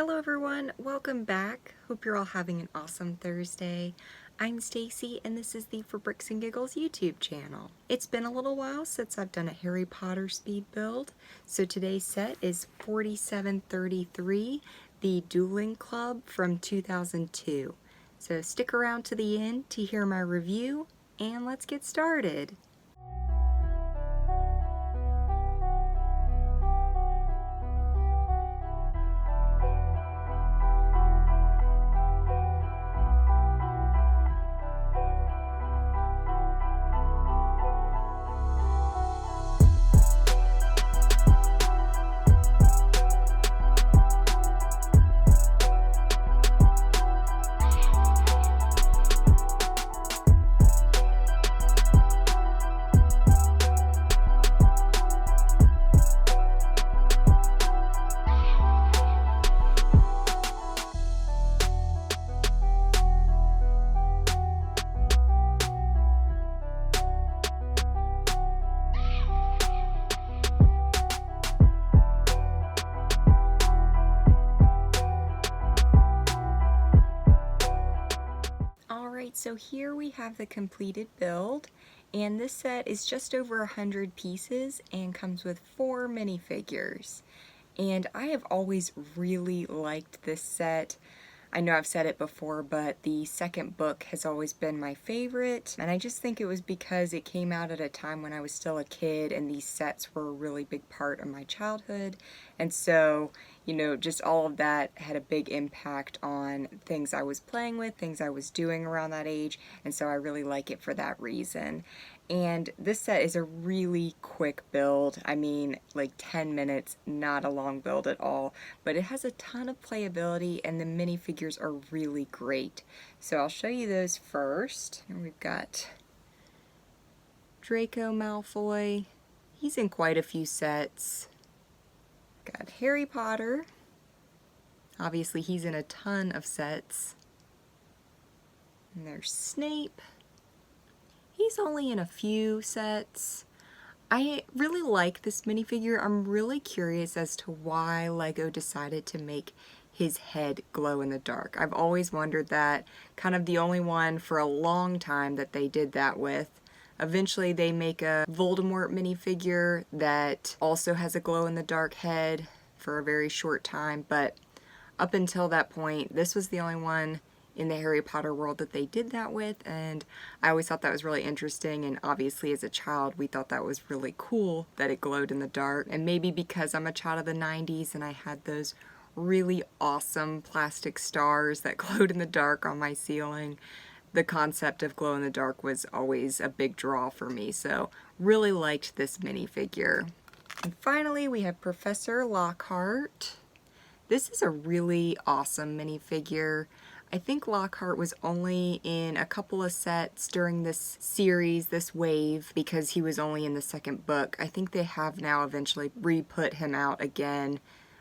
Hello everyone, welcome back. Hope you're all having an awesome Thursday. I'm Stacy and this is the For Bricks and Giggles YouTube channel. It's been a little while since I've done a Harry Potter speed build, so today's set is 4733, the Dueling Club from 2002. So stick around to the end to hear my review, and let's get started. Alright, so here we have the completed build, and this set is just over 100 pieces and comes with 4 minifigures. And I have always really liked this set. I know I've said it before, but the second book has always been my favorite, and I just think it was because it came out at a time when I was still a kid and these sets were a really big part of my childhood, and so, you know, just all of that had a big impact on things I was playing with, things I was doing around that age, and so I really like it for that reason. And this set is a really quick build. I mean, like 10 minutes, not a long build at all, but it has a ton of playability and the minifigures are really great. So I'll show you those first. And we've got Draco Malfoy. He's in quite a few sets. Got Harry Potter. Obviously he's in a ton of sets. And there's Snape. He's only in a few sets. I really like this minifigure. I'm really curious as to why LEGO decided to make his head glow in the dark. I've always wondered that. Kind of the only one for a long time that they did that with. Eventually they make a Voldemort minifigure that also has a glow in the dark head for a very short time, but up until that point, this was the only one in the Harry Potter world that they did that with, and I always thought that was really interesting, and obviously as a child we thought that was really cool that it glowed in the dark. And maybe because I'm a child of the 90s and I had those really awesome plastic stars that glowed in the dark on my ceiling, the concept of glow in the dark was always a big draw for me, so really liked this minifigure. And finally we have Professor Lockhart. This is a really awesome minifigure. I think Lockhart was only in a couple of sets during this series, this wave, because he was only in the second book. I think they have now eventually re-put him out again,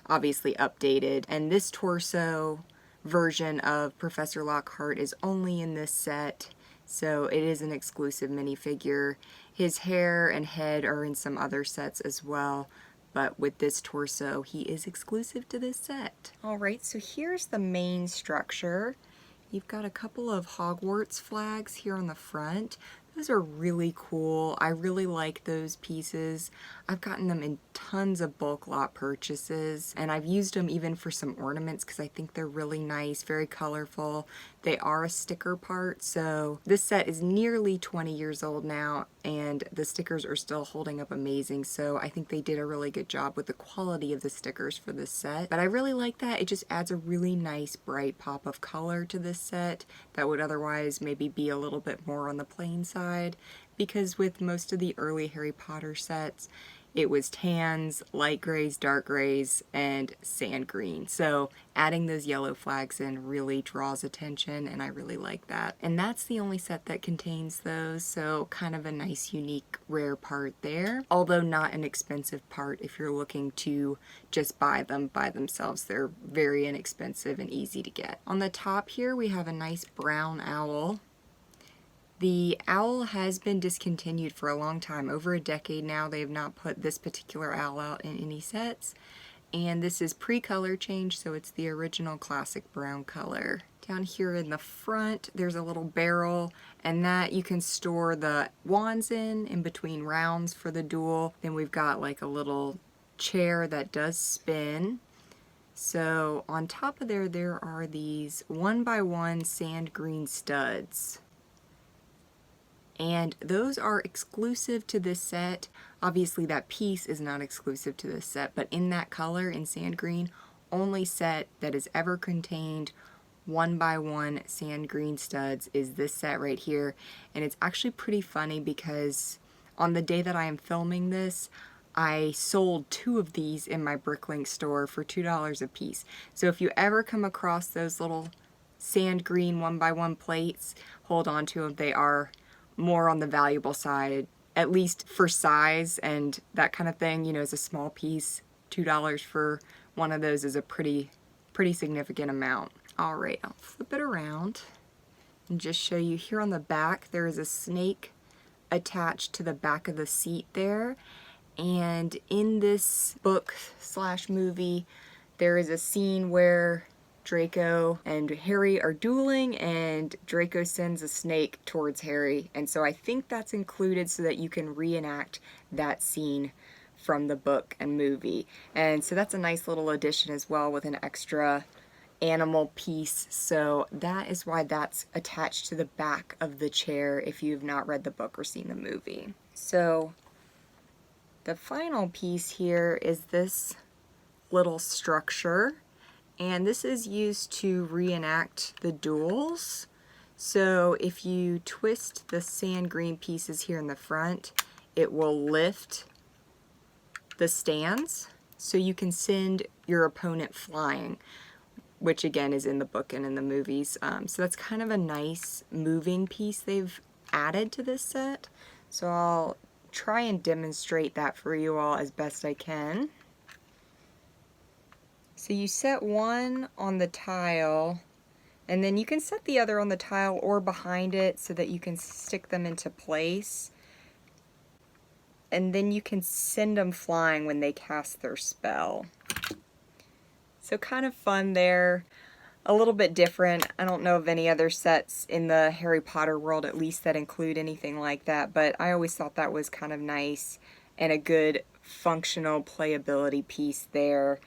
obviously updated. And this torso version of Professor Lockhart is only in this set, so it is an exclusive minifigure. His hair and head are in some other sets as well, but with this torso, he is exclusive to this set. Alright, so here's the main structure. You've got a couple of Hogwarts flags here on the front. Those are really cool. I really like those pieces. I've gotten them in tons of bulk lot purchases, and I've used them even for some ornaments because I think they're really nice, very colorful. They are a sticker part, so this set is nearly 20 years old now, and the stickers are still holding up amazing, so I think they did a really good job with the quality of the stickers for this set. But I really like that. It just adds a really nice bright pop of color to this set that would otherwise maybe be a little bit more on the plain side, because with most of the early Harry Potter sets, it was tans, light grays, dark grays, and sand green. So adding those yellow flags in really draws attention, and I really like that. And that's the only set that contains those, so kind of a nice, unique, rare part there. Although not an expensive part if you're looking to just buy them by themselves. They're very inexpensive and easy to get. On the top here we have a nice brown owl. The owl has been discontinued for a long time, over a decade now. They have not put this particular owl out in any sets. And this is pre-color change, so it's the original classic brown color. Down here in the front, there's a little barrel, and that you can store the wands in between rounds for the duel. Then we've got like a little chair that does spin. So on top of there are these 1x1 sand green studs. And those are exclusive to this set. Obviously that piece is not exclusive to this set, but in that color, in sand green, only set that has ever contained 1x1 sand green studs is this set right here. And it's actually pretty funny because on the day that I am filming this, I sold 2 of these in my BrickLink store for $2 a piece. So if you ever come across those little sand green 1x1 plates, hold on to them. They are more on the valuable side, at least for size and that kind of thing. You know, as a small piece, $2 for one of those is a pretty significant amount. All right, I'll flip it around and just show you here on the back, there is a snake attached to the back of the seat there. And in this book / movie, there is a scene where Draco and Harry are dueling, and Draco sends a snake towards Harry. And so I think that's included so that you can reenact that scene from the book and movie. And so that's a nice little addition as well with an extra animal piece. So that is why that's attached to the back of the chair if you've not read the book or seen the movie. So the final piece here is this little structure. And this is used to reenact the duels. So if you twist the sand green pieces here in the front, it will lift the stands so you can send your opponent flying, which again is in the book and in the movies. So that's kind of a nice moving piece they've added to this set. So I'll try and demonstrate that for you all as best I can. So you set one on the tile, and then you can set the other on the tile or behind it so that you can stick them into place. And then you can send them flying when they cast their spell. So kind of fun there, a little bit different. I don't know of any other sets in the Harry Potter world, at least, that include anything like that, but I always thought that was kind of nice and a good functional playability piece there.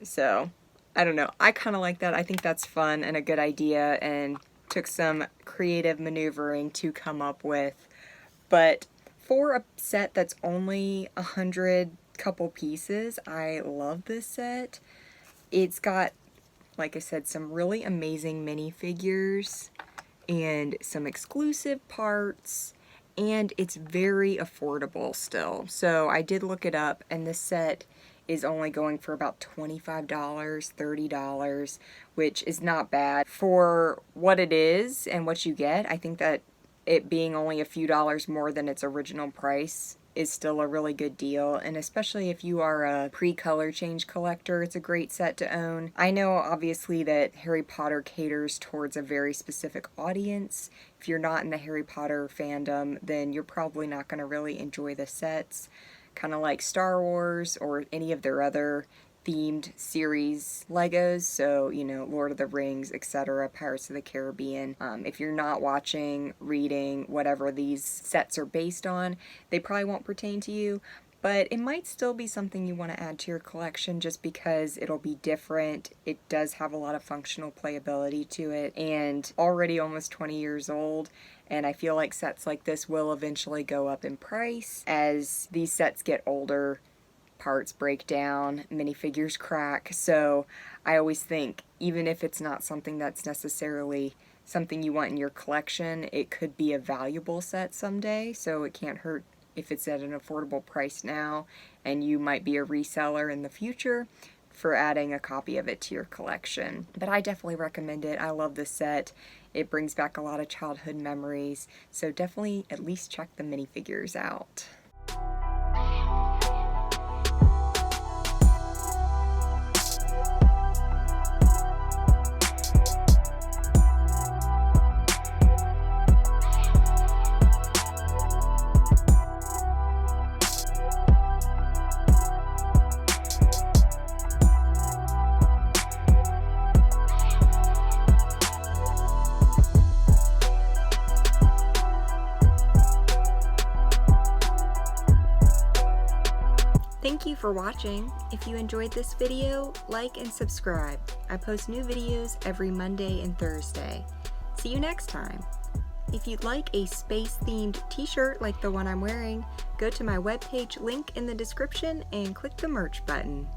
So, I don't know, I kind of like that. I think that's fun and a good idea and took some creative maneuvering to come up with. But for a set that's only 100 couple pieces, I love this set. It's got, like I said, some really amazing minifigures and some exclusive parts, and it's very affordable still. So I did look it up, and this set is only going for about $25, $30, which is not bad for what it is and what you get. I think that it being only a few dollars more than its original price is still a really good deal, and especially if you are a pre-color change collector, it's a great set to own. I know obviously that Harry Potter caters towards a very specific audience. If you're not in the Harry Potter fandom, then you're probably not going to really enjoy the sets. Kind of like Star Wars or any of their other themed series Legos, so, you know, Lord of the Rings, etc., Pirates of the Caribbean. If you're not watching, reading, whatever these sets are based on, they probably won't pertain to you, but it might still be something you want to add to your collection just because it'll be different. It does have a lot of functional playability to it, and already almost 20 years old. And I feel like sets like this will eventually go up in price as these sets get older, parts break down, minifigures crack. So I always think, even if it's not something that's necessarily something you want in your collection, it could be a valuable set someday. So it can't hurt if it's at an affordable price now, and you might be a reseller in the future for adding a copy of it to your collection. But I definitely recommend it. I love this set. It brings back a lot of childhood memories, so definitely at least check the minifigures out. you for watching. If you enjoyed this video, like and subscribe. I post new videos every Monday and Thursday. See you next time. If you'd like a space-themed t-shirt like the one I'm wearing, go to my webpage link in the description and click the merch button.